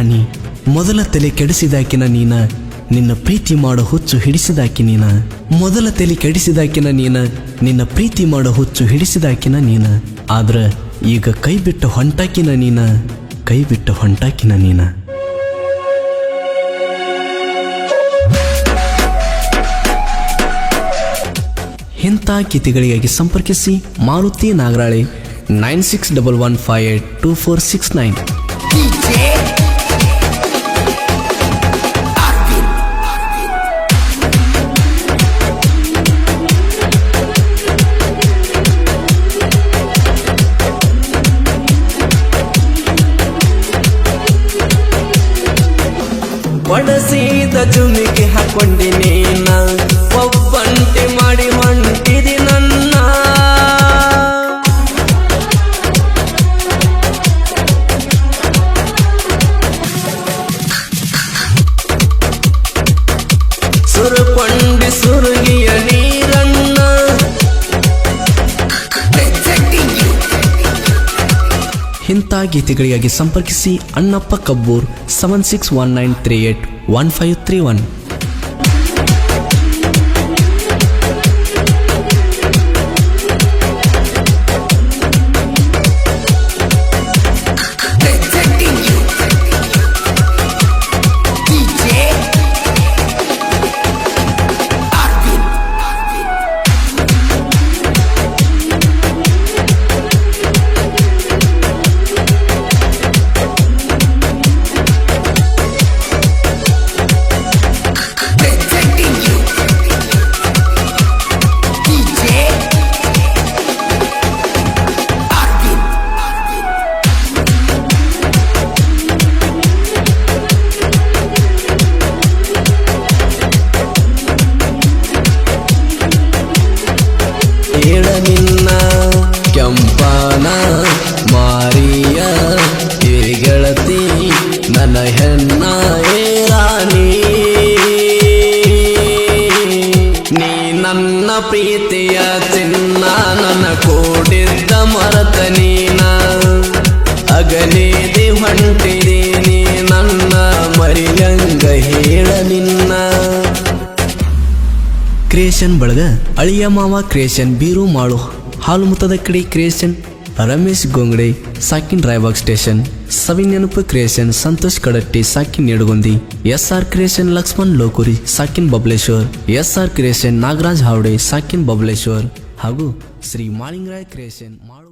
ರಾಣಿ ಮೊದಲ ತಲೆ ಕೆಡಿಸಿದಾಕಿನ ನೀನ ನಿನ್ನ ಪ್ರೀತಿ ಮಾಡೋ ಹುಚ್ಚು ಹಿಡಿಸಿದಾಕಿ ನೀನ ಮೊದಲ ತಲೆ ಕೆಡಿಸಿದಾಕಿನ ನೀನ ನಿನ್ನ ಪ್ರೀತಿ ಮಾಡೋ ಹುಚ್ಚು ಹಿಡಿಸಿದಾಕಿನ ನೀನ ಆದ್ರ ಈಗ ಕೈ ಬಿಟ್ಟು ಹೊಂಟಾಕಿನ ನೀನ ಕೈ ಬಿಟ್ಟು ಹೊಂಟಾಕಿನ ನೀನ ಇಂಥ ಗೀತೆಗಳಿಗಾಗಿ ಸಂಪರ್ಕಿಸಿ ಮಾರುತಿ ನಾಗರಾಳೆ 9611582469 ಒಡಸಿದ ಜುಮಿಗೆ ಹಾಕೊಂಡಿನಿ ನಾ ಒಬ್ಬಂಟಿ ಮಾಡಿ ಹೊಂಟಿದಿ ನನ್ನ ಸುರುಕೊಂಡಿ ಸುರುಗಿಯ ನೀರನ್ನ ಇಂಥ ಗೀತೆಗಳಿಗಾಗಿ ಸಂಪರ್ಕಿಸಿ ಅಣ್ಣಪ್ಪ ಕಬ್ಬೂರ್ 7619381531 ನಿನ್ನ ಕೆಂಪನ ಮಾರಿಯ ಗೆಳತಿ ನನ್ನ ಹೆಣ್ಣ ರಾಣಿ ನೀ ನನ್ನ ಪ್ರೀತಿಯ ಚಿನ್ನ ನನ್ನ ಕೂಡಿದ್ದ ಮರತ ನೀನ ಅಗಲಿದೆ ಹೊಂಟಿದೆ ನೀ ನನ್ನ ಮರಿಯಂಗ ಹೇಳ ನಿನ್ನ ಕ್ರಿಯೇಷನ್ ಬಳಗ ಅಳಿಯ ಮಾವ ಕ್ರಿಯೇಷನ್ ಬೀರು ಮಾಳು ಹಾಲು ಮುತ್ತದ ಕಡೆ ಕ್ರಿಯೇಷನ್ ರಮೇಶ್ ಗೊಂಗಡೆ ಸಾಕಿನ್ ರಾಯಬಾಗ್ ಸ್ಟೇಷನ್ ಸವಿನೆನಪು ಕ್ರಿಯೇಷನ್ ಸಂತೋಷ್ ಕಡಟ್ಟಿ ಸಾಕಿನ್ ನೆಡಗುಂದಿ SR ಕ್ರಿಯೇಷನ್ ಲಕ್ಷ್ಮಣ್ ಲೋಕುರಿ ಸಾಕಿನ್ ಬಬಲೇಶ್ವರ್ SR ಕ್ರಿಯೇಷನ್ ನಾಗರಾಜ್ ಹಾವಡೆ ಸಾಕಿನ್ ಬಬಲೇಶ್ವರ್ ಹಾಗೂ ಶ್ರೀ ಮಾಳಿಂಗರಾಯ್ ಕ್ರಿಯೇಷನ್ ಮಾಳು